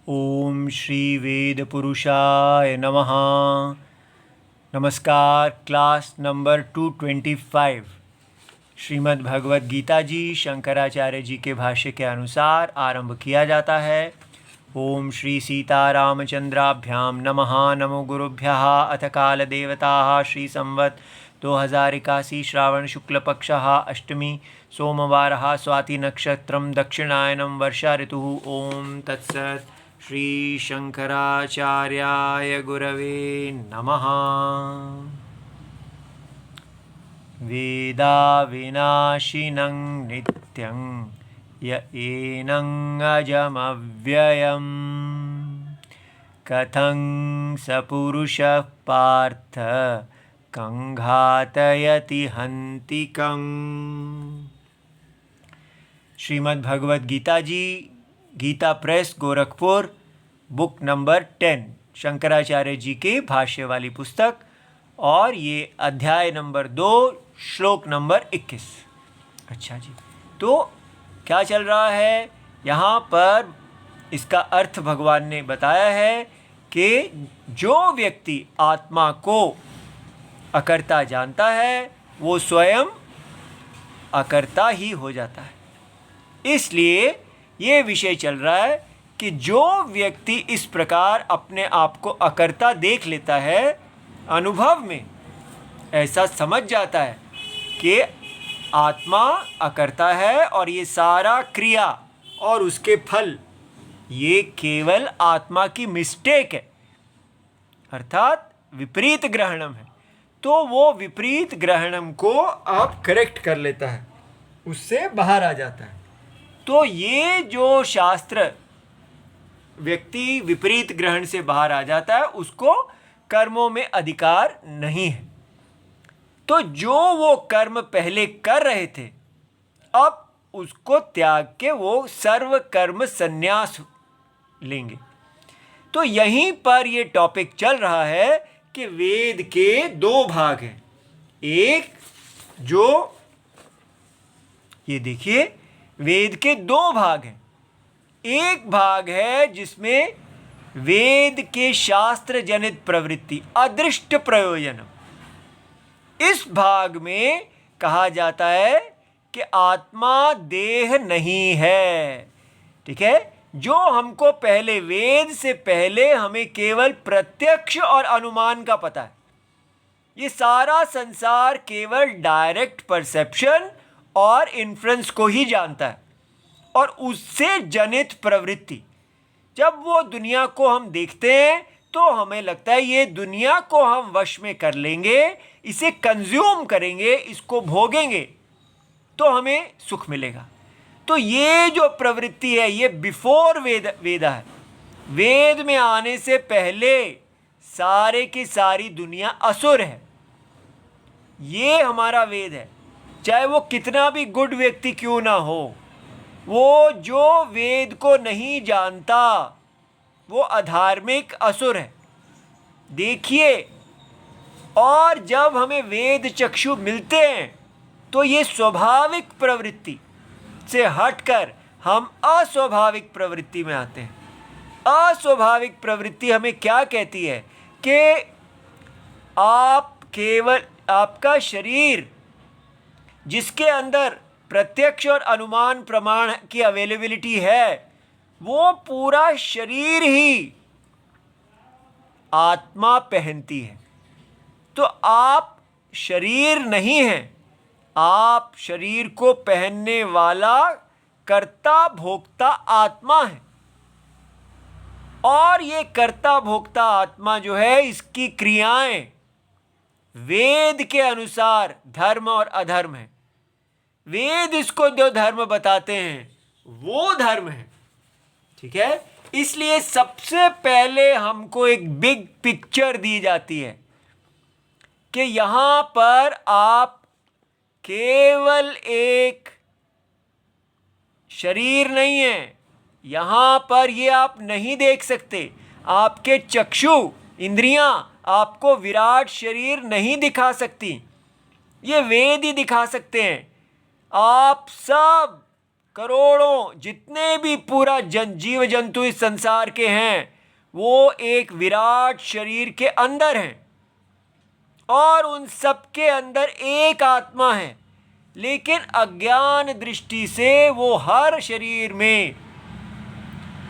ओम श्री वेद पुरुषाय नमः। नमस्कार। क्लास नंबर 225 श्रीमद् भगवद गीता जी शंकराचार्य जी के भाष्य के अनुसार आरंभ किया जाता है। ओम श्री सीतारामचंद्राभ्याम नमः। नमो गुरुभ्यः। अथ काल देवताः श्री संवत् 2081 श्रावण शुक्ल पक्षः अष्टमी सोमवारः स्वाति नक्षत्रम दक्षिणायनं वर्षा ऋतुः। ओम तत्सत्। श्री शंकराचार्याय गुरवे नमः। वेदा विनाशिनं नित्यं य एनं अजमव्ययम् कथं स पुरुषः पार्थ कं घातयति हन्तिकम्। Shrimad Bhagavad Gita ji, Gita press Gorakhpur, book number 10, Shankaracharya ji के भाष्य वाली पुस्तक, और ये अध्याय नंबर 2 श्लोक नंबर 21। अच्छा जी, तो क्या चल रहा है यहाँ पर? इसका अर्थ भगवान ने बताया है कि जो व्यक्ति आत्मा को अकर्ता जानता है वो स्वयं अकर्ता ही हो जाता है। इसलिए ये विषय चल रहा है कि जो व्यक्ति इस प्रकार अपने आप को अकर्ता देख लेता है, अनुभव में ऐसा समझ जाता है कि आत्मा अकर्ता है और ये सारा क्रिया और उसके फल ये केवल आत्मा की मिस्टेक है, अर्थात विपरीत ग्रहणम है, तो वो विपरीत ग्रहणम को अब करेक्ट कर लेता है, उससे बाहर आ जाता है। तो ये जो शास्त्र व्यक्ति विपरीत ग्रहण से बाहर आ जाता है उसको कर्मों में अधिकार नहीं है। तो जो वो कर्म पहले कर रहे थे अब उसको त्याग के वो सर्व कर्म संन्यास लेंगे। तो यहीं पर ये टॉपिक चल रहा है कि वेद के दो भाग हैं। एक जो ये देखिए, वेद के दो भाग हैं। एक भाग है जिसमें वेद के शास्त्र जनित प्रवृत्ति अदृष्ट प्रयोजन, इस भाग में कहा जाता है कि आत्मा देह नहीं है। ठीक है, जो हमको पहले वेद से पहले हमें केवल प्रत्यक्ष और अनुमान का पता है। ये सारा संसार केवल डायरेक्ट परसेप्शन और इन्फ्रेंस को ही जानता है, और उससे जनित प्रवृत्ति। जब वो दुनिया को हम देखते हैं तो हमें लगता है ये दुनिया को हम वश में कर लेंगे, इसे कंज्यूम करेंगे, इसको भोगेंगे तो हमें सुख मिलेगा। तो ये जो प्रवृत्ति है ये बिफोर वेदा है। वेद में आने से पहले सारे की सारी दुनिया असुर है। ये हमारा वेद है, चाहे वो कितना भी गुड व्यक्ति क्यों ना हो। वो जो वेद को नहीं जानता वो अधार्मिक असुर है। देखिए, और जब हमें वेद चक्षु मिलते हैं तो ये स्वाभाविक प्रवृत्ति से हटकर हम अस्वाभाविक प्रवृत्ति में आते हैं। अस्वाभाविक प्रवृत्ति हमें क्या कहती है कि आप केवल आपका शरीर जिसके अंदर प्रत्यक्ष और अनुमान प्रमाण की अवेलेबिलिटी है, वो पूरा शरीर ही आत्मा पहनती है। तो आप शरीर नहीं हैं, आप शरीर को पहनने वाला कर्ता भोक्ता आत्मा है। और ये कर्ता भोक्ता आत्मा जो है, इसकी क्रियाएं वेद के अनुसार धर्म और अधर्म है। वेद इसको जो धर्म बताते हैं वो धर्म है। ठीक है, इसलिए सबसे पहले हमको एक बिग पिक्चर दी जाती है कि यहां पर आप केवल एक शरीर नहीं है, यहां पर ये आप नहीं देख सकते। आपके चक्षु इंद्रियां आपको विराट शरीर नहीं दिखा सकती, ये वेद ही दिखा सकते हैं। आप सब करोड़ों जितने भी पूरा जीव जंतु इस संसार के हैं, वो एक विराट शरीर के अंदर हैं और उन सब के अंदर एक आत्मा है। लेकिन अज्ञान दृष्टि से वो हर शरीर में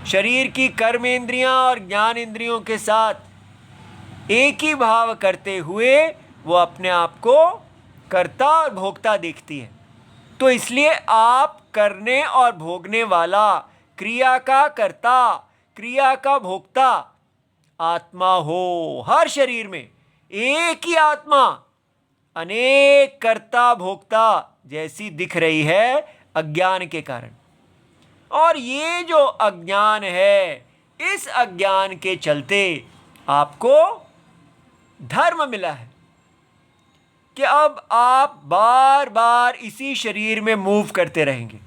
शरीर की कर्मेंद्रियां और ज्ञान इंद्रियों के साथ एक ही भाव करते हुए वो अपने आप को कर्ता और भोक्ता देखती है। तो इसलिए आप करने और भोगने वाला, क्रिया का कर्ता, क्रिया का भोक्ता आत्मा हो। हर शरीर में एक ही आत्मा अनेक कर्ता भोक्ता जैसी दिख रही है अज्ञान के कारण। और ये जो अज्ञान है, इस अज्ञान के चलते आपको धर्म मिला है कि अब आप बार बार इसी शरीर में मूव करते रहेंगे।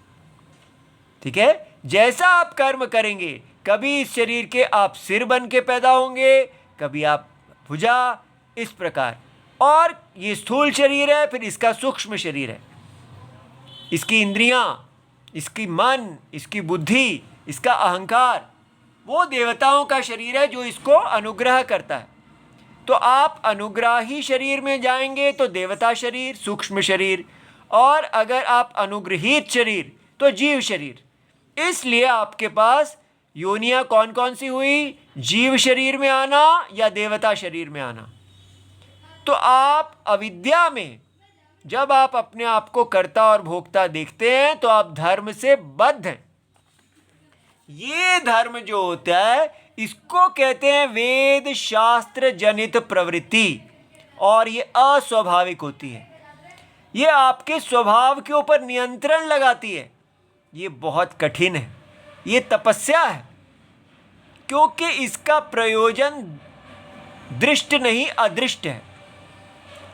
ठीक है, जैसा आप कर्म करेंगे, कभी इस शरीर के आप सिर बन के पैदा होंगे, कभी आप भुजा, इस प्रकार। और ये स्थूल शरीर है, फिर इसका सूक्ष्म शरीर है, इसकी इंद्रियां, इसकी मन, इसकी बुद्धि, इसका अहंकार, वो देवताओं का शरीर है जो इसको अनुग्रह करता है। तो आप अनुग्राही शरीर में जाएंगे तो देवता शरीर, सूक्ष्म शरीर, और अगर आप अनुग्रहित शरीर तो जीव शरीर। इसलिए आपके पास योनियां कौन कौन सी हुई? जीव शरीर में आना या देवता शरीर में आना। तो आप अविद्या में जब आप अपने आप को कर्ता और भोक्ता देखते हैं तो आप धर्म से बद्ध हैं। ये धर्म जो होता है इसको कहते हैं वेद शास्त्र जनित प्रवृत्ति, और ये अस्वाभाविक होती है। ये आपके स्वभाव के ऊपर नियंत्रण लगाती है। ये बहुत कठिन है, ये तपस्या है, क्योंकि इसका प्रयोजन दृष्ट नहीं अदृष्ट है।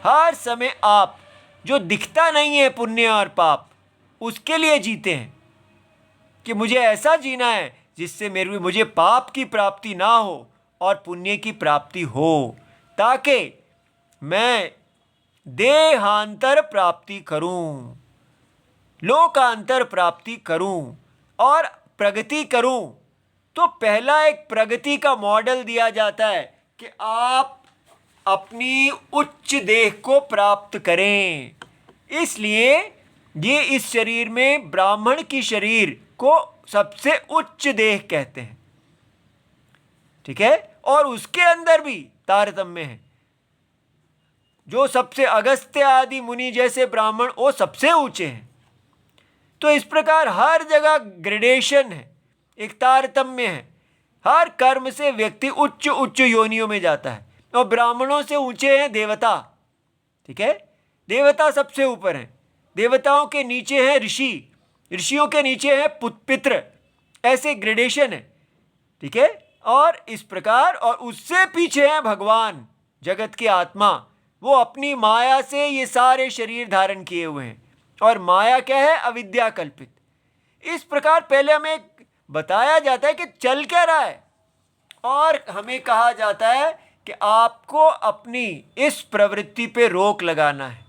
हर समय आप जो दिखता नहीं है पुण्य और पाप, उसके लिए जीते हैं कि मुझे ऐसा जीना है जिससे मुझे पाप की प्राप्ति ना हो और पुण्य की प्राप्ति हो, ताकि मैं देहांतर प्राप्ति करूं, लोकांतर प्राप्ति करूं और प्रगति करूं। तो पहला एक प्रगति का मॉडल दिया जाता है कि आप अपनी उच्च देह को प्राप्त करें। इसलिए ये इस शरीर में ब्राह्मण की शरीर को सबसे उच्च देह कहते हैं। ठीक है, और उसके अंदर भी तारतम्य है। जो सबसे अगस्त्य आदि मुनि जैसे ब्राह्मण, वो सबसे ऊंचे हैं। तो इस प्रकार हर जगह ग्रेडेशन है, एक तारतम्य है। हर कर्म से व्यक्ति उच्च उच्च योनियों में जाता है, और ब्राह्मणों से ऊंचे हैं देवता। ठीक है, देवता सबसे ऊपर हैं, देवताओं के नीचे हैं ऋषि, ऋषियों के नीचे है पितृ, ऐसे ग्रेडेशन है। ठीक है, और इस प्रकार, और उससे पीछे है भगवान, जगत की आत्मा। वो अपनी माया से ये सारे शरीर धारण किए हुए हैं, और माया क्या है? अविद्या कल्पित। इस प्रकार पहले हमें बताया जाता है कि चल क्या रहा है, और हमें कहा जाता है कि आपको अपनी इस प्रवृत्ति पे रोक लगाना है।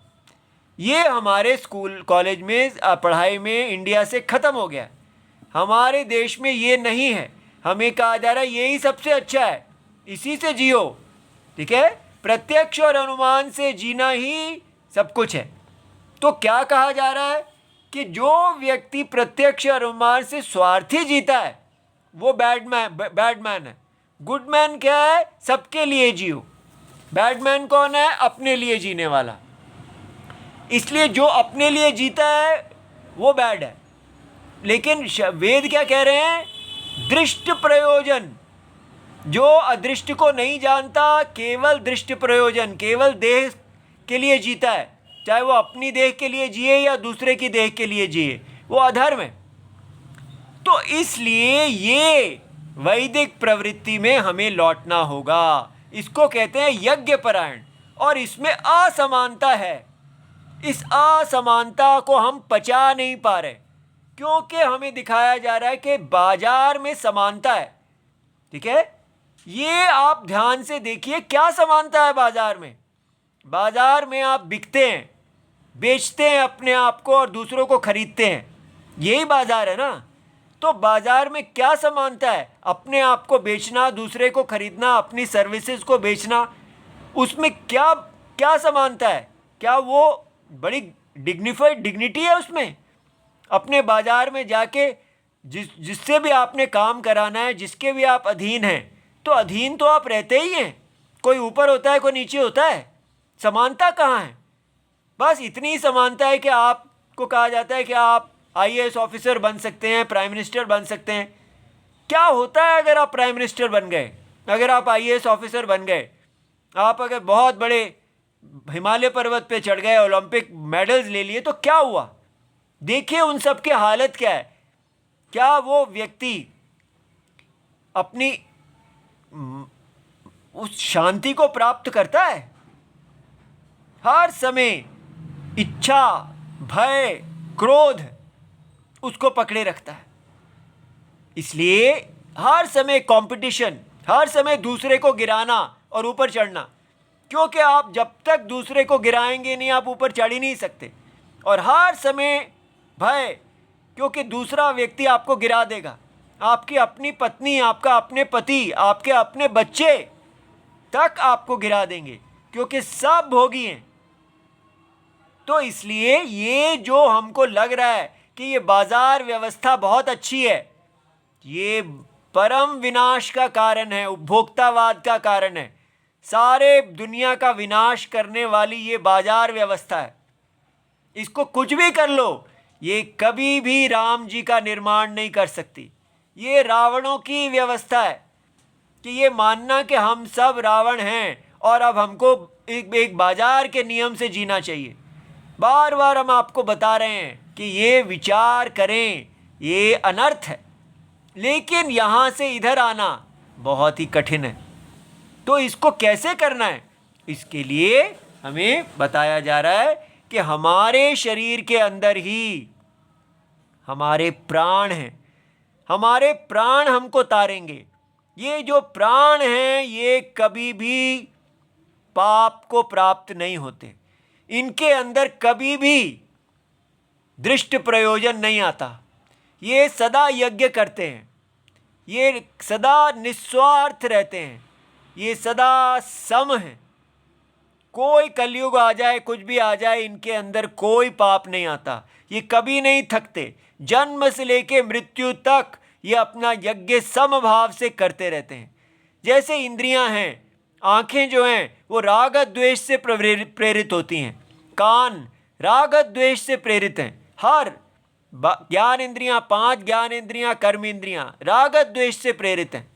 ये हमारे स्कूल कॉलेज में पढ़ाई में इंडिया से ख़त्म हो गया। हमारे देश में ये नहीं है। हमें कहा जा रहा है यही सबसे अच्छा है, इसी से जियो। ठीक है, प्रत्यक्ष और अनुमान से जीना ही सब कुछ है। तो क्या कहा जा रहा है कि जो व्यक्ति प्रत्यक्ष और अनुमान से स्वार्थी जीता है वो बैड मैन है। गुड मैन क्या है? सबके लिए जियो। बैड मैन कौन है? अपने लिए जीने वाला। इसलिए जो अपने लिए जीता है वो बैड है। लेकिन वेद क्या कह रहे हैं? दृष्ट प्रयोजन, जो अदृष्ट को नहीं जानता, केवल दृष्ट प्रयोजन, केवल देह के लिए जीता है, चाहे वो अपनी देह के लिए जिए या दूसरे की देह के लिए जिए, वो अधर्म है। तो इसलिए ये वैदिक प्रवृत्ति में हमें लौटना होगा। इसको कहते हैं यज्ञपरायण, और इसमें असमानता है। इस असमानता को हम पचा नहीं पा रहे, क्योंकि हमें दिखाया जा रहा है कि बाजार में समानता है। ठीक है, ये आप ध्यान से देखिए क्या समानता है बाजार में। बाजार में आप बिकते हैं, बेचते हैं अपने आप को और दूसरों को खरीदते हैं। यही बाजार है ना। तो बाजार में क्या समानता है? अपने आप को बेचना, दूसरे को खरीदना, अपनी सर्विसेज को बेचना, उसमें क्या क्या समानता है? क्या वो बड़ी डिग्निटी है उसमें? अपने बाजार में जाके जिससे भी आपने काम कराना है, जिसके भी आप अधीन हैं, तो अधीन तो आप रहते ही हैं। कोई ऊपर होता है, कोई नीचे होता है। समानता कहाँ है? बस इतनी ही समानता है कि आपको कहा जाता है कि आप आईएएस ऑफिसर बन सकते हैं, प्राइम मिनिस्टर बन सकते हैं। क्या होता है अगर आप प्राइम मिनिस्टर बन गए, अगर आप आईएएस ऑफिसर बन गए, आप अगर बहुत बड़े हिमालय पर्वत पे चढ़ गए, ओलंपिक मेडल्स ले लिए, तो क्या हुआ? देखिए उन सब की हालत क्या है। क्या वो व्यक्ति अपनी उस शांति को प्राप्त करता है? हर समय इच्छा, भय, क्रोध उसको पकड़े रखता है। इसलिए हर समय कंपटीशन, हर समय दूसरे को गिराना और ऊपर चढ़ना, क्योंकि आप जब तक दूसरे को गिराएंगे नहीं, आप ऊपर चढ़ ही नहीं सकते। और हर समय भय, क्योंकि दूसरा व्यक्ति आपको गिरा देगा। आपकी अपनी पत्नी, आपका अपने पति, आपके अपने बच्चे तक आपको गिरा देंगे, क्योंकि सब भोगी हैं। तो इसलिए ये जो हमको लग रहा है कि ये बाजार व्यवस्था बहुत अच्छी है, ये परम विनाश का कारण है, उपभोक्तावाद का कारण है। सारे दुनिया का विनाश करने वाली ये बाजार व्यवस्था है। इसको कुछ भी कर लो, ये कभी भी राम जी का निर्माण नहीं कर सकती। ये रावणों की व्यवस्था है कि ये मानना कि हम सब रावण हैं और अब हमको एक बाजार के नियम से जीना चाहिए। बार बार हम आपको बता रहे हैं कि ये विचार करें, ये अनर्थ है। लेकिन यहाँ से इधर आना बहुत ही कठिन है। तो इसको कैसे करना है? इसके लिए हमें बताया जा रहा है कि हमारे शरीर के अंदर ही हमारे प्राण हैं। हमारे प्राण हमको तारेंगे। ये जो प्राण हैं ये कभी भी पाप को प्राप्त नहीं होते। इनके अंदर कभी भी दृष्ट प्रयोजन नहीं आता। ये सदा यज्ञ करते हैं, ये सदा निस्वार्थ रहते हैं, ये सदा सम हैं। कोई कलयुग आ जाए, कुछ भी आ जाए, इनके अंदर कोई पाप नहीं आता। ये कभी नहीं थकते। जन्म से लेके मृत्यु तक ये अपना यज्ञ समभाव से करते रहते हैं। जैसे इंद्रियां हैं, आंखें जो हैं वो राग द्वेष से प्रेरित होती हैं, कान राग द्वेष से प्रेरित हैं। हर ज्ञान इंद्रियां, 5 ज्ञान इंद्रियां, कर्म इंद्रियां राग द्वेष से प्रेरित हैं।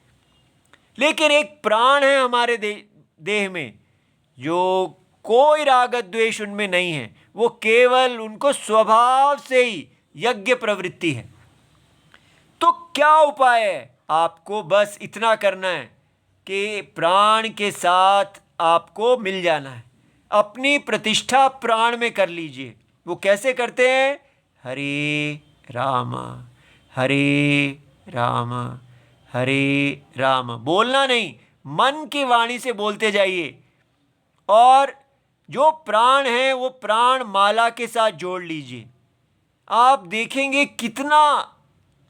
लेकिन एक प्राण है हमारे देह में जो कोई राग द्वेष उनमें नहीं है। वो केवल उनको स्वभाव से ही यज्ञ प्रवृत्ति है। तो क्या उपाय है? आपको बस इतना करना है कि प्राण के साथ आपको मिल जाना है। अपनी प्रतिष्ठा प्राण में कर लीजिए। वो कैसे करते हैं? हरे राम हरे राम हरे राम। बोलना नहीं, मन की वाणी से बोलते जाइए। और जो प्राण है वो प्राण माला के साथ जोड़ लीजिए। आप देखेंगे कितना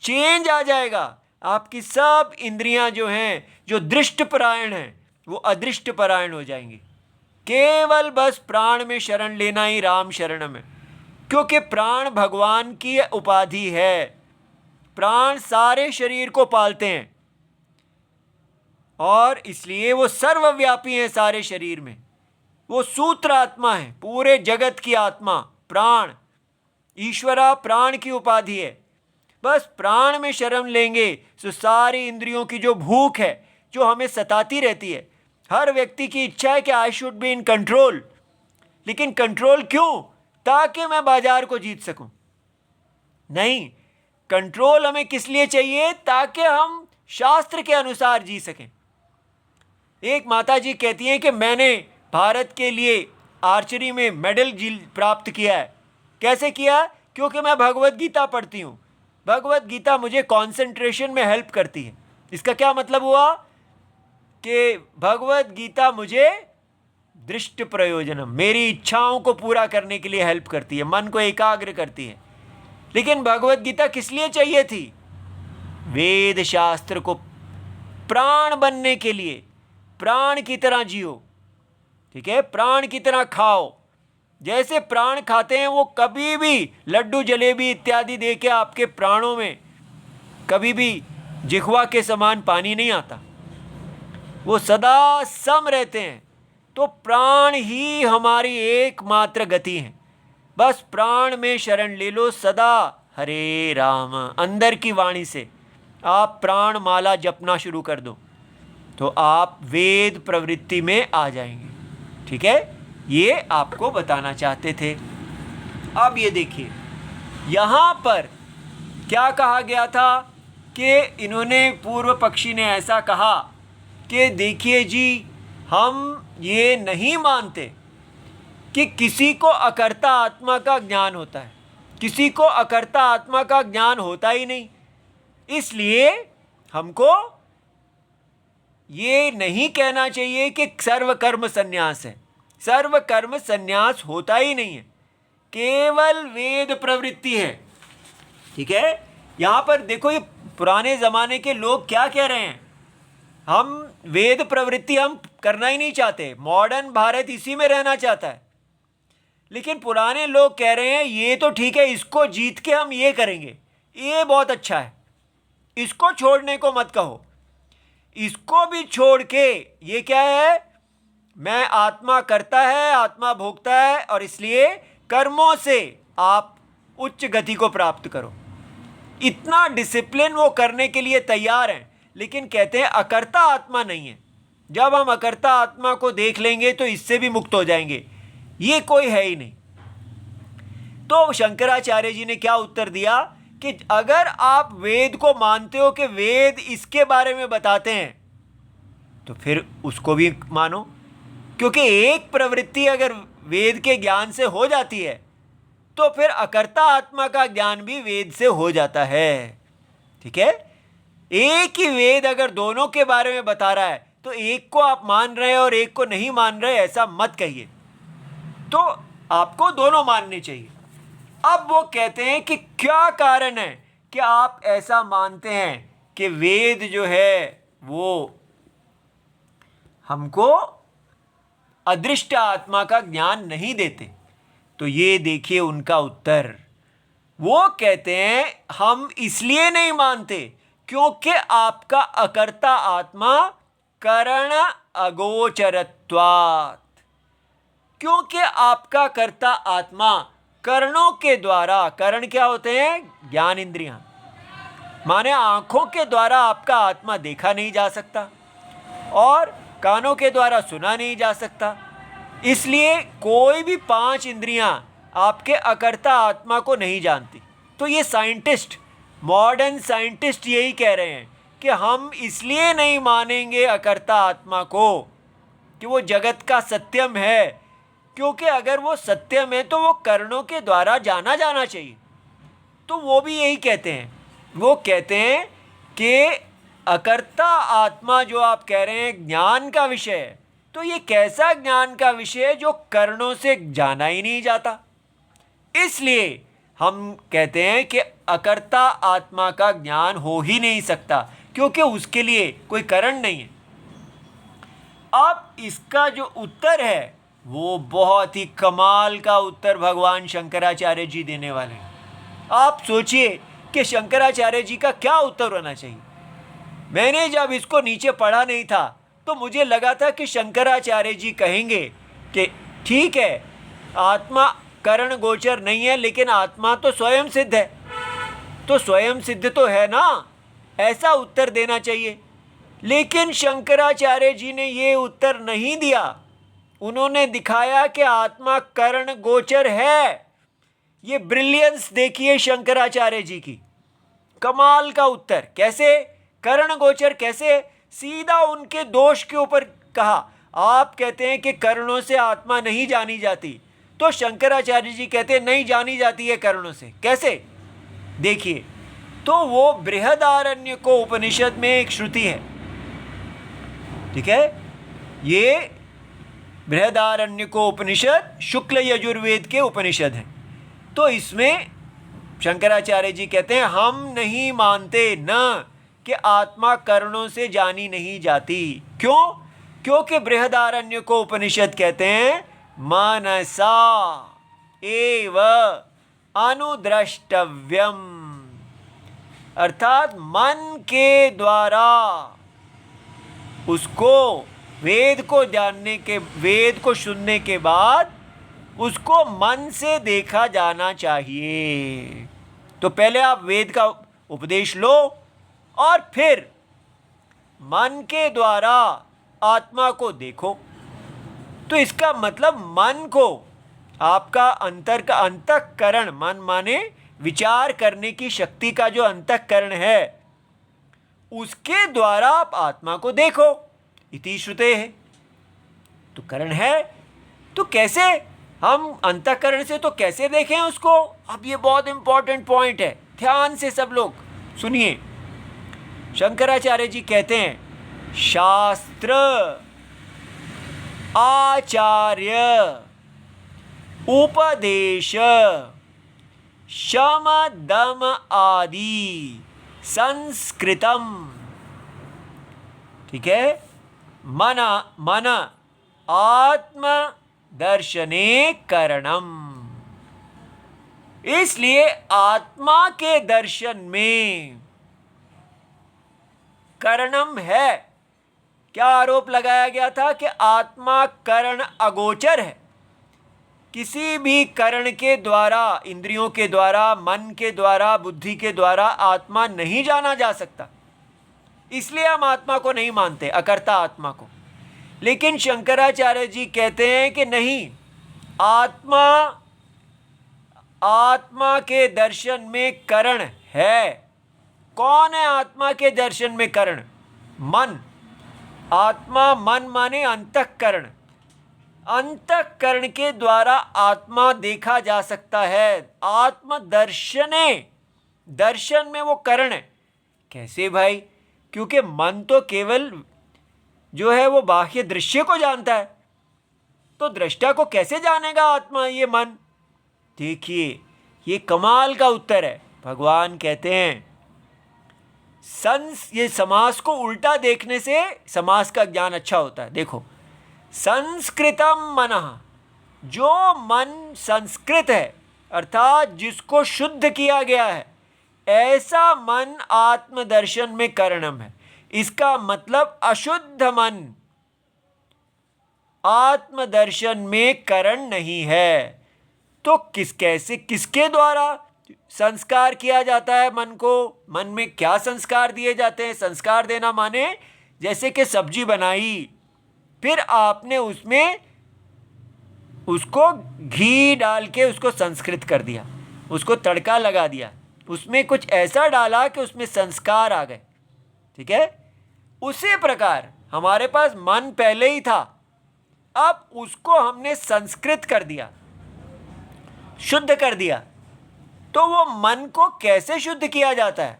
चेंज आ जाएगा। आपकी सब इंद्रियां जो हैं, जो दृष्टपरायण हैं, वो अदृष्टपरायण हो जाएंगी। केवल बस प्राण में शरण लेना ही राम शरणम है। क्योंकि प्राण भगवान की उपाधि है। प्राण सारे शरीर को पालते हैं और इसलिए वो सर्वव्यापी हैं सारे शरीर में। वो सूत्र आत्मा है, पूरे जगत की आत्मा। प्राण ईश्वरा प्राण की उपाधि है। बस प्राण में शरण लेंगे तो सारी इंद्रियों की जो भूख है, जो हमें सताती रहती है, हर व्यक्ति की इच्छा है कि I should be in control. लेकिन कंट्रोल क्यों? ताकि मैं बाजार को जीत सकूं? नहीं, कंट्रोल हमें किस लिए चाहिए? ताकि हम शास्त्र के अनुसार जी सकें। एक माता जी कहती हैं कि मैंने भारत के लिए आर्चरी में मेडल प्राप्त किया है। कैसे किया? क्योंकि मैं भगवत गीता पढ़ती हूँ। भगवत गीता मुझे कंसंट्रेशन में हेल्प करती है। इसका क्या मतलब हुआ? कि भगवत गीता मुझे दृष्ट प्रयोजनम, मेरी इच्छाओं को पूरा करने के लिए हेल्प करती है, मन को एकाग्र करती है। लेकिन भगवत गीता किस लिए चाहिए थी? वेद शास्त्र को प्राण बनने के लिए। प्राण की तरह जियो, ठीक है, प्राण की तरह खाओ। जैसे प्राण खाते हैं, वो कभी भी लड्डू जलेबी इत्यादि दे के आपके प्राणों में कभी भी जिह्वा के समान पानी नहीं आता, वो सदा सम रहते हैं। तो प्राण ही हमारी एकमात्र गति है। बस प्राण में शरण ले लो सदा। हरे राम अंदर की वाणी से आप प्राण माला जपना शुरू कर दो तो आप वेद प्रवृत्ति में आ जाएंगे। ठीक है, ये आपको बताना चाहते थे। अब ये देखिए, यहाँ पर क्या कहा गया था कि इन्होंने, पूर्व पक्षी ने ऐसा कहा कि देखिए जी, हम ये नहीं मानते कि किसी को अकर्ता आत्मा का ज्ञान होता है। किसी को अकर्ता आत्मा का ज्ञान होता ही नहीं, इसलिए हमको ये नहीं कहना चाहिए कि सर्वकर्म संन्यास है। सर्वकर्म संन्यास होता ही नहीं है, केवल वेद प्रवृत्ति है। ठीक है, यहाँ पर देखो, ये पुराने ज़माने के लोग क्या कह रहे हैं, हम वेद प्रवृत्ति हम करना ही नहीं चाहते, मॉडर्न भारत इसी में रहना चाहता है। लेकिन पुराने लोग कह रहे हैं ये तो ठीक है, इसको जीत के हम ये करेंगे, ये बहुत अच्छा है, इसको छोड़ने को मत कहो। इसको भी छोड़ के ये क्या है, मैं आत्मा करता है, आत्मा भोगता है, और इसलिए कर्मों से आप उच्च गति को प्राप्त करो। इतना डिसिप्लिन वो करने के लिए तैयार हैं, लेकिन कहते हैं अकर्ता आत्मा नहीं है। जब हम अकर्ता आत्मा को देख लेंगे तो इससे भी मुक्त हो जाएंगे, ये कोई है ही नहीं। तो शंकराचार्य जी ने क्या उत्तर दिया कि अगर आप वेद को मानते हो कि वेद इसके बारे में बताते हैं तो फिर उसको भी मानो, क्योंकि एक प्रवृत्ति अगर वेद के ज्ञान से हो जाती है तो फिर अकर्ता आत्मा का ज्ञान भी वेद से हो जाता है। ठीक है, एक ही वेद अगर दोनों के बारे में बता रहा है तो एक को आप मान रहे हैं और एक को नहीं मान रहे, ऐसा मत कहिए। तो आपको दोनों मानने चाहिए। अब वो कहते हैं कि क्या कारण है कि आप ऐसा मानते हैं कि वेद जो है वो हमको अदृष्ट आत्मा का ज्ञान नहीं देते। तो ये देखिए उनका उत्तर। वो कहते हैं हम इसलिए नहीं मानते क्योंकि आपका अकर्ता आत्मा करण अगोचरत्वात्, क्योंकि आपका कर्ता आत्मा कर्णों के द्वारा, कर्ण क्या होते हैं, ज्ञान इंद्रियां, माने आंखों के द्वारा आपका आत्मा देखा नहीं जा सकता और कानों के द्वारा सुना नहीं जा सकता। इसलिए कोई भी 5 इंद्रियां आपके अकर्ता आत्मा को नहीं जानती। तो ये साइंटिस्ट, मॉडर्न साइंटिस्ट यही कह रहे हैं कि हम इसलिए नहीं मानेंगे अकर्ता आत्मा को कि वो जगत का सत्यम है, क्योंकि अगर वो सत्यम है तो वो कर्णों के द्वारा जाना जाना चाहिए। तो वो भी यही कहते हैं, वो कहते हैं कि अकर्ता आत्मा जो आप कह रहे हैं ज्ञान का विषय है, तो ये कैसा ज्ञान का विषय है जो कर्णों से जाना ही नहीं जाता। इसलिए हम कहते हैं कि अकर्ता आत्मा का ज्ञान हो ही नहीं सकता, क्योंकि उसके लिए कोई कारण नहीं है। अब इसका जो उत्तर है वो बहुत ही कमाल का उत्तर भगवान शंकराचार्य जी देने वाले हैं। आप सोचिए कि शंकराचार्य जी का क्या उत्तर होना चाहिए। मैंने जब इसको नीचे पढ़ा नहीं था तो मुझे लगा था कि शंकराचार्य जी कहेंगे कि ठीक है, आत्मा करण गोचर नहीं है, लेकिन आत्मा तो स्वयं सिद्ध है, तो स्वयं सिद्ध तो है ना, ऐसा उत्तर देना चाहिए। लेकिन शंकराचार्य जी ने ये उत्तर नहीं दिया। उन्होंने दिखाया कि आत्मा करण गोचर है। ये ब्रिलियंस देखिए शंकराचार्य जी की, कमाल का उत्तर। कैसे करण गोचर, कैसे? सीधा उनके दोष के ऊपर कहा। आप कहते हैं कि कर्णों से आत्मा नहीं जानी जाती, तो शंकराचार्य जी कहते हैं नहीं जानी जाती है कर्णों से। कैसे? देखिए, तो वो बृहदारण्यक उपनिषद में एक श्रुति है, ठीक है, ये बृहदारण्यक उपनिषद शुक्ल यजुर्वेद के उपनिषद हैं। तो इसमें शंकराचार्य जी कहते हैं हम नहीं मानते न कि आत्मा करणों से जानी नहीं जाती। क्यों? क्योंकि बृहदारण्य को उपनिषद कहते हैं मनसा एव अनुद्रष्टव्यम, अर्थात मन के द्वारा उसको वेद को जानने के, वेद को सुनने के बाद उसको मन से देखा जाना चाहिए। तो पहले आप वेद का उपदेश लो और फिर मन के द्वारा आत्मा को देखो। तो इसका मतलब मन को, आपका अंतःकरण, मन माने विचार करने की शक्ति का जो अंतःकरण है, उसके द्वारा आप आत्मा को देखो। इति श्रुते है। तो करण है तो कैसे हम अंतःकरण से तो कैसे देखें उसको? अब ये बहुत इंपॉर्टेंट पॉइंट है, ध्यान से सब लोग सुनिए। शंकराचार्य जी कहते हैं शास्त्र आचार्य उपदेश शम दम आदि संस्कृतम, ठीक है, मन आत्म दर्शने करणम। इसलिए आत्मा के दर्शन में करणम है। क्या आरोप लगाया गया था कि आत्मा करण अगोचर है, किसी भी करण के द्वारा, इंद्रियों के द्वारा, मन के द्वारा, बुद्धि के द्वारा आत्मा नहीं जाना जा सकता। इसलिए हम आत्मा को नहीं मानते, अकर्ता आत्मा को। लेकिन शंकराचार्य जी कहते हैं कि नहीं, आत्मा के दर्शन में करण है। कौन है आत्मा के दर्शन में करण? मन। आत्मा, मन माने अंतःकरण। अंतःकरण के द्वारा आत्मा देखा जा सकता है। आत्म दर्शने, दर्शन में वो करण है। कैसे भाई? क्योंकि मन तो केवल जो है वो बाह्य दृश्य को जानता है, तो दृष्टा को कैसे जानेगा आत्मा, ये मन? देखिए, ये कमाल का उत्तर है। भगवान कहते हैं ये समास को उल्टा देखने से समास का ज्ञान अच्छा होता है। देखो, संस्कृतम मनः, जो मन संस्कृत है अर्थात जिसको शुद्ध किया गया है, ऐसा मन आत्मदर्शन में करणम है। इसका मतलब अशुद्ध मन आत्मदर्शन में करण नहीं है। तो किसके द्वारा संस्कार किया जाता है मन को? मन में क्या संस्कार दिए जाते हैं? संस्कार देना माने जैसे कि सब्जी बनाई, फिर आपने उसमें उसको घी डाल के उसको संस्कृत कर दिया, उसको तड़का लगा दिया, उसमें कुछ ऐसा डाला कि उसमें संस्कार आ गए, ठीक है? उसी प्रकार हमारे पास मन पहले ही था, अब उसको हमने संस्कृत कर दिया, शुद्ध कर दिया। तो वो मन को कैसे शुद्ध किया जाता है?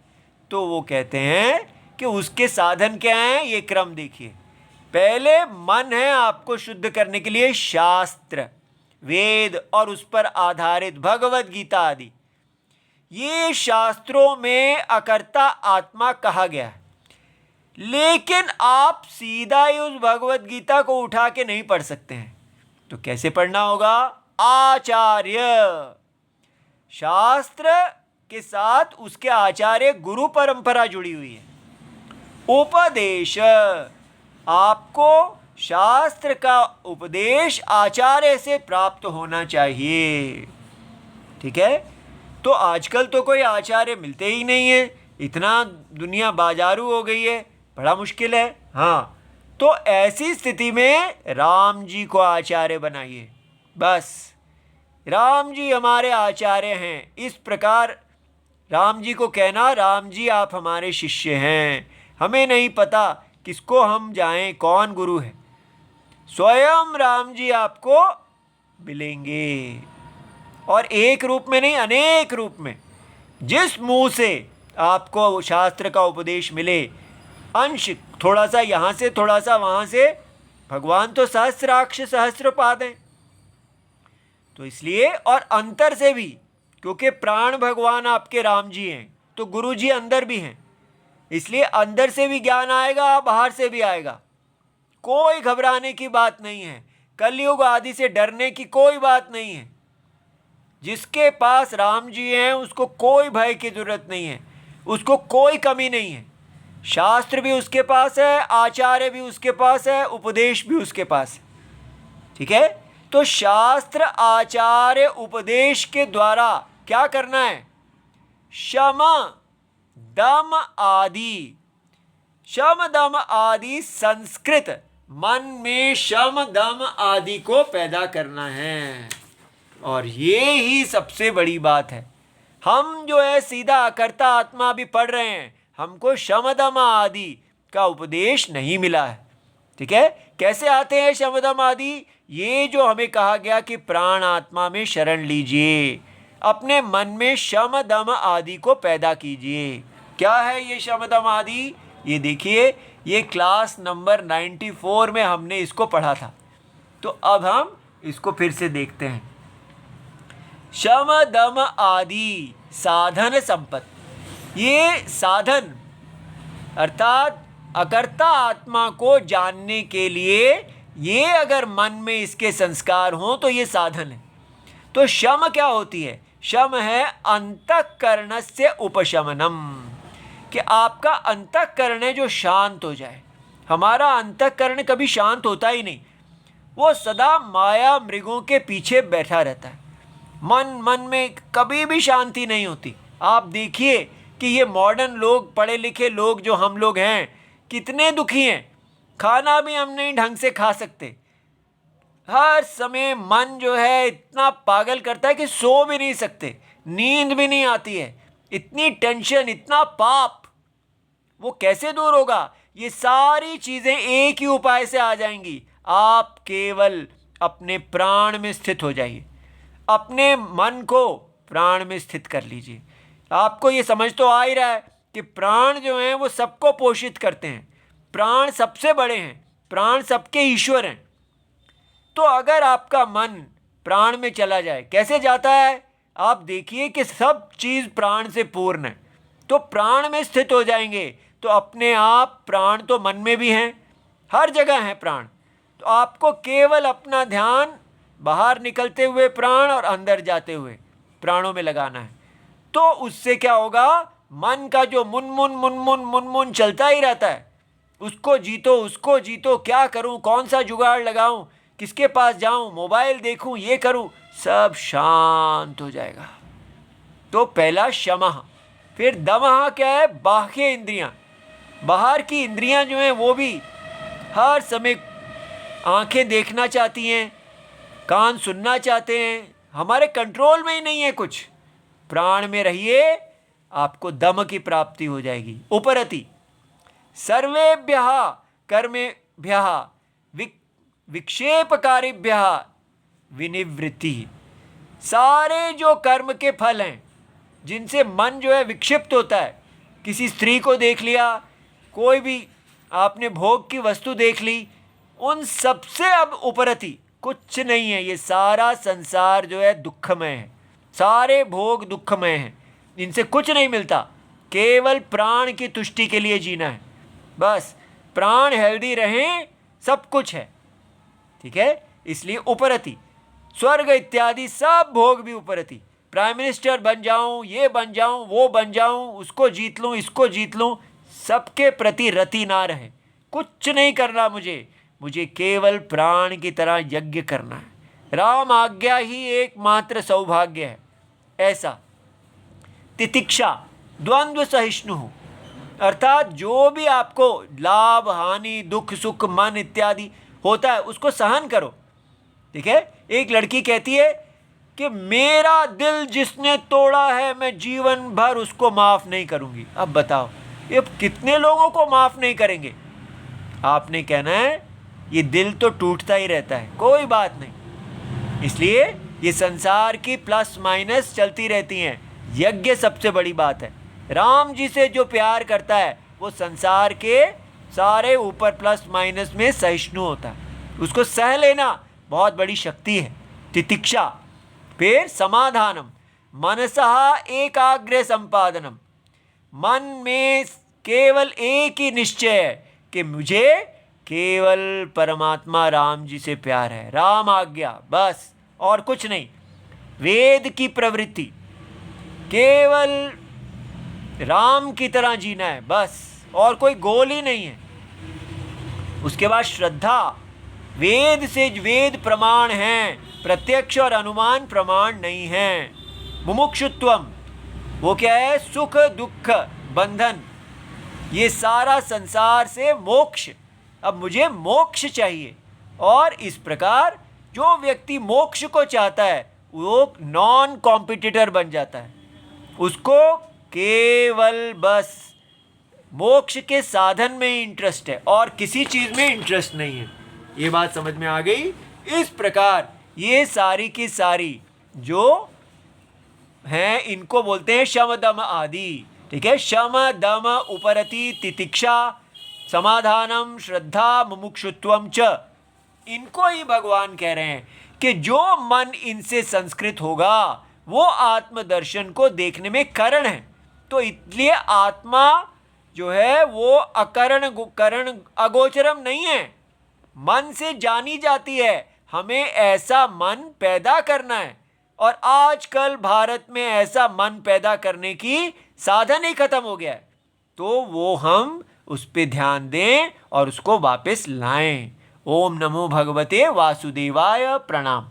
तो वो कहते हैं कि उसके साधन क्या हैं, ये क्रम देखिए। पहले मन है आपको शुद्ध करने के लिए शास्त्र, वेद और उस पर आधारित भगवद गीता आदि। ये शास्त्रों में अकर्ता आत्मा कहा गया है, लेकिन आप सीधा ही उस भगवद गीता को उठा के नहीं पढ़ सकते हैं। तो कैसे पढ़ना होगा? आचार्य, शास्त्र के साथ उसके आचार्य गुरु परंपरा जुड़ी हुई है। उपदेश, आपको शास्त्र का उपदेश आचार्य से प्राप्त होना चाहिए, ठीक है? तो आजकल तो कोई आचार्य मिलते ही नहीं है, इतना दुनिया बाजारू हो गई है, बड़ा मुश्किल है। हाँ, तो ऐसी स्थिति में राम जी को आचार्य बनाइए, बस राम जी हमारे आचार्य हैं। इस प्रकार राम जी को कहना, राम जी आप हमारे शिष्य हैं, हमें नहीं पता किसको हम जाएं, कौन गुरु है, स्वयं राम जी आपको मिलेंगे। और एक रूप में नहीं, अनेक रूप में। जिस मुंह से आपको शास्त्र का उपदेश मिले, अंश थोड़ा सा यहाँ से थोड़ा सा वहाँ से, भगवान तो सहस्राक्ष सहस्रपाद हैं। तो इसलिए, और अंतर से भी क्योंकि प्राण भगवान आपके राम जी हैं, तो गुरु जी अंदर भी हैं, इसलिए अंदर से भी ज्ञान आएगा, बाहर से भी आएगा। कोई घबराने की बात नहीं है, कलयुग आदि से डरने की कोई बात नहीं है। जिसके पास राम जी हैं उसको कोई भय की जरूरत नहीं है, उसको कोई कमी नहीं है। शास्त्र भी उसके पास है, आचार्य भी उसके पास है, उपदेश भी उसके पास है। ठीक है, तो शास्त्र आचार्य उपदेश के द्वारा क्या करना है? शम दम आदि, शम दम आदि संस्कृत मन में शम दम आदि को पैदा करना है। और ये ही सबसे बड़ी बात है। हम जो है सीधा अकर्ता आत्मा भी पढ़ रहे हैं, हमको शम दम आदि का उपदेश नहीं मिला है। ठीक है, कैसे आते हैं शम दम आदि? ये जो हमें कहा गया कि प्राण आत्मा में शरण लीजिए, अपने मन में शम दम आदि को पैदा कीजिए। क्या है ये शम दम आदि? ये देखिए, ये क्लास नंबर 94 में हमने इसको पढ़ा था, तो अब हम इसको फिर से देखते हैं। शम दम आदि साधन संपत्ति, ये साधन अर्थात अकर्ता आत्मा को जानने के लिए ये अगर मन में इसके संस्कार हों तो ये साधन है। तो शम क्या होती है? शम है अंतःकरणस्य उपशमनम, कि आपका अंतःकरण है जो शांत हो जाए। हमारा अंतःकरण कभी शांत होता ही नहीं, वो सदा माया मृगों के पीछे बैठा रहता है। मन में कभी भी शांति नहीं होती। आप देखिए कि ये मॉडर्न लोग, पढ़े लिखे लोग जो हम लोग हैं, कितने दुखी हैं। खाना भी हम नहीं ढंग से खा सकते, हर समय मन जो है इतना पागल करता है कि सो भी नहीं सकते, नींद भी नहीं आती है, इतनी टेंशन, इतना पाप, वो कैसे दूर होगा? ये सारी चीज़ें एक ही उपाय से आ जाएंगी। आप केवल अपने प्राण में स्थित हो जाइए, अपने मन को प्राण में स्थित कर लीजिए। आपको ये समझ तो आ ही रहा है कि प्राण जो हैं वो सबको पोषित करते हैं, प्राण सबसे बड़े हैं, प्राण सबके ईश्वर हैं। तो अगर आपका मन प्राण में चला जाए, कैसे जाता है? आप देखिए कि सब चीज़ प्राण से पूर्ण है, तो प्राण में स्थित हो जाएंगे तो अपने आप प्राण तो मन में भी हैं, हर जगह हैं प्राण। तो आपको केवल अपना ध्यान बाहर निकलते हुए प्राण और अंदर जाते हुए प्राणों में लगाना है। तो उससे क्या होगा? मन का जो मुनमुन चलता ही रहता है, उसको जीतो, उसको जीतो, क्या करूं, कौन सा जुगाड़ लगाऊं, किसके पास जाऊं, मोबाइल देखूं, ये करूं, सब शांत हो जाएगा। तो पहला शमः। फिर दमः क्या है? बाह्य इंद्रियां, बाहर की इंद्रियां जो हैं वो भी हर समय आंखें देखना चाहती हैं, कान सुनना चाहते हैं, हमारे कंट्रोल में ही नहीं है कुछ। प्राण में रहिए, आपको दम की प्राप्ति हो जाएगी। उपरति सर्वेभ्यः कर्मेभ्यः विक्षेपकारिभ्यः विनिवृत्ति, सारे जो कर्म के फल हैं जिनसे मन जो है विक्षिप्त होता है, किसी स्त्री को देख लिया, कोई भी आपने भोग की वस्तु देख ली, उन सबसे अब उपरति कुछ नहीं है। ये सारा संसार जो है दुखमय है, सारे भोग दुखमय हैं, इनसे कुछ नहीं मिलता। केवल प्राण की तुष्टि के लिए जीना है, बस प्राण हेल्दी रहें, सब कुछ है। ठीक है, इसलिए उपरति। स्वर्ग इत्यादि सब भोग भी उपरति। प्राइम मिनिस्टर बन जाऊं, ये बन जाऊं, वो बन जाऊं, उसको जीत लूं, इसको जीत लूं, सबके प्रति रति ना रहे। कुछ नहीं करना मुझे केवल प्राण की तरह यज्ञ करना है। राम आज्ञा ही एकमात्र सौभाग्य है। ऐसा तितिक्षा द्वंद्व सहिष्णु, अर्थात जो भी आपको लाभ हानि दुख सुख मन इत्यादि होता है उसको सहन करो। ठीक है, एक लड़की कहती है कि मेरा दिल जिसने तोड़ा है मैं जीवन भर उसको माफ़ नहीं करूंगी। अब बताओ ये कितने लोगों को माफ़ नहीं करेंगे? आपने कहना है ये दिल तो टूटता ही रहता है, कोई बात नहीं। इसलिए ये संसार की प्लस माइनस चलती रहती हैं, यज्ञ सबसे बड़ी बात है। राम जी से जो प्यार करता है वो संसार के सारे ऊपर प्लस माइनस में सहिष्णु होता है, उसको सह लेना बहुत बड़ी शक्ति है। तितिक्षा। फिर समाधानम, मनसः एकाग्र संपादनम, मन में केवल एक ही निश्चय है कि मुझे केवल परमात्मा राम जी से प्यार है, राम आज्ञा, बस और कुछ नहीं। वेद की प्रवृत्ति, केवल राम की तरह जीना है बस, और कोई गोल ही नहीं है। उसके बाद श्रद्धा, वेद से वेद प्रमाण हैं, प्रत्यक्ष और अनुमान प्रमाण नहीं है। मुमुक्षुत्वम, वो क्या है? सुख दुख बंधन, ये सारा संसार से मोक्ष, अब मुझे मोक्ष चाहिए। और इस प्रकार जो व्यक्ति मोक्ष को चाहता है वो नॉन कॉम्पिटिटर बन जाता है, उसको केवल बस मोक्ष के साधन में ही इंटरेस्ट है और किसी चीज में इंटरेस्ट नहीं है। ये बात समझ में आ गई? इस प्रकार ये सारी की सारी जो हैं इनको बोलते हैं शम दम आदि। ठीक है, शम दम उपरति तितिक्षा समाधानम श्रद्धा मुमुक्षुत्वम च, इनको ही भगवान कह रहे हैं कि जो मन इनसे संस्कृत होगा वो आत्मदर्शन को देखने में करण है। तो इसलिए आत्मा जो है वो अकरण करण अगोचरम नहीं है, मन से जानी जाती है। हमें ऐसा मन पैदा करना है, और आजकल भारत में ऐसा मन पैदा करने की साधन ही खत्म हो गया है। तो वो हम उस पे ध्यान दें और उसको वापस लाएं। ओम नमो भगवते वासुदेवाय, प्रणाम।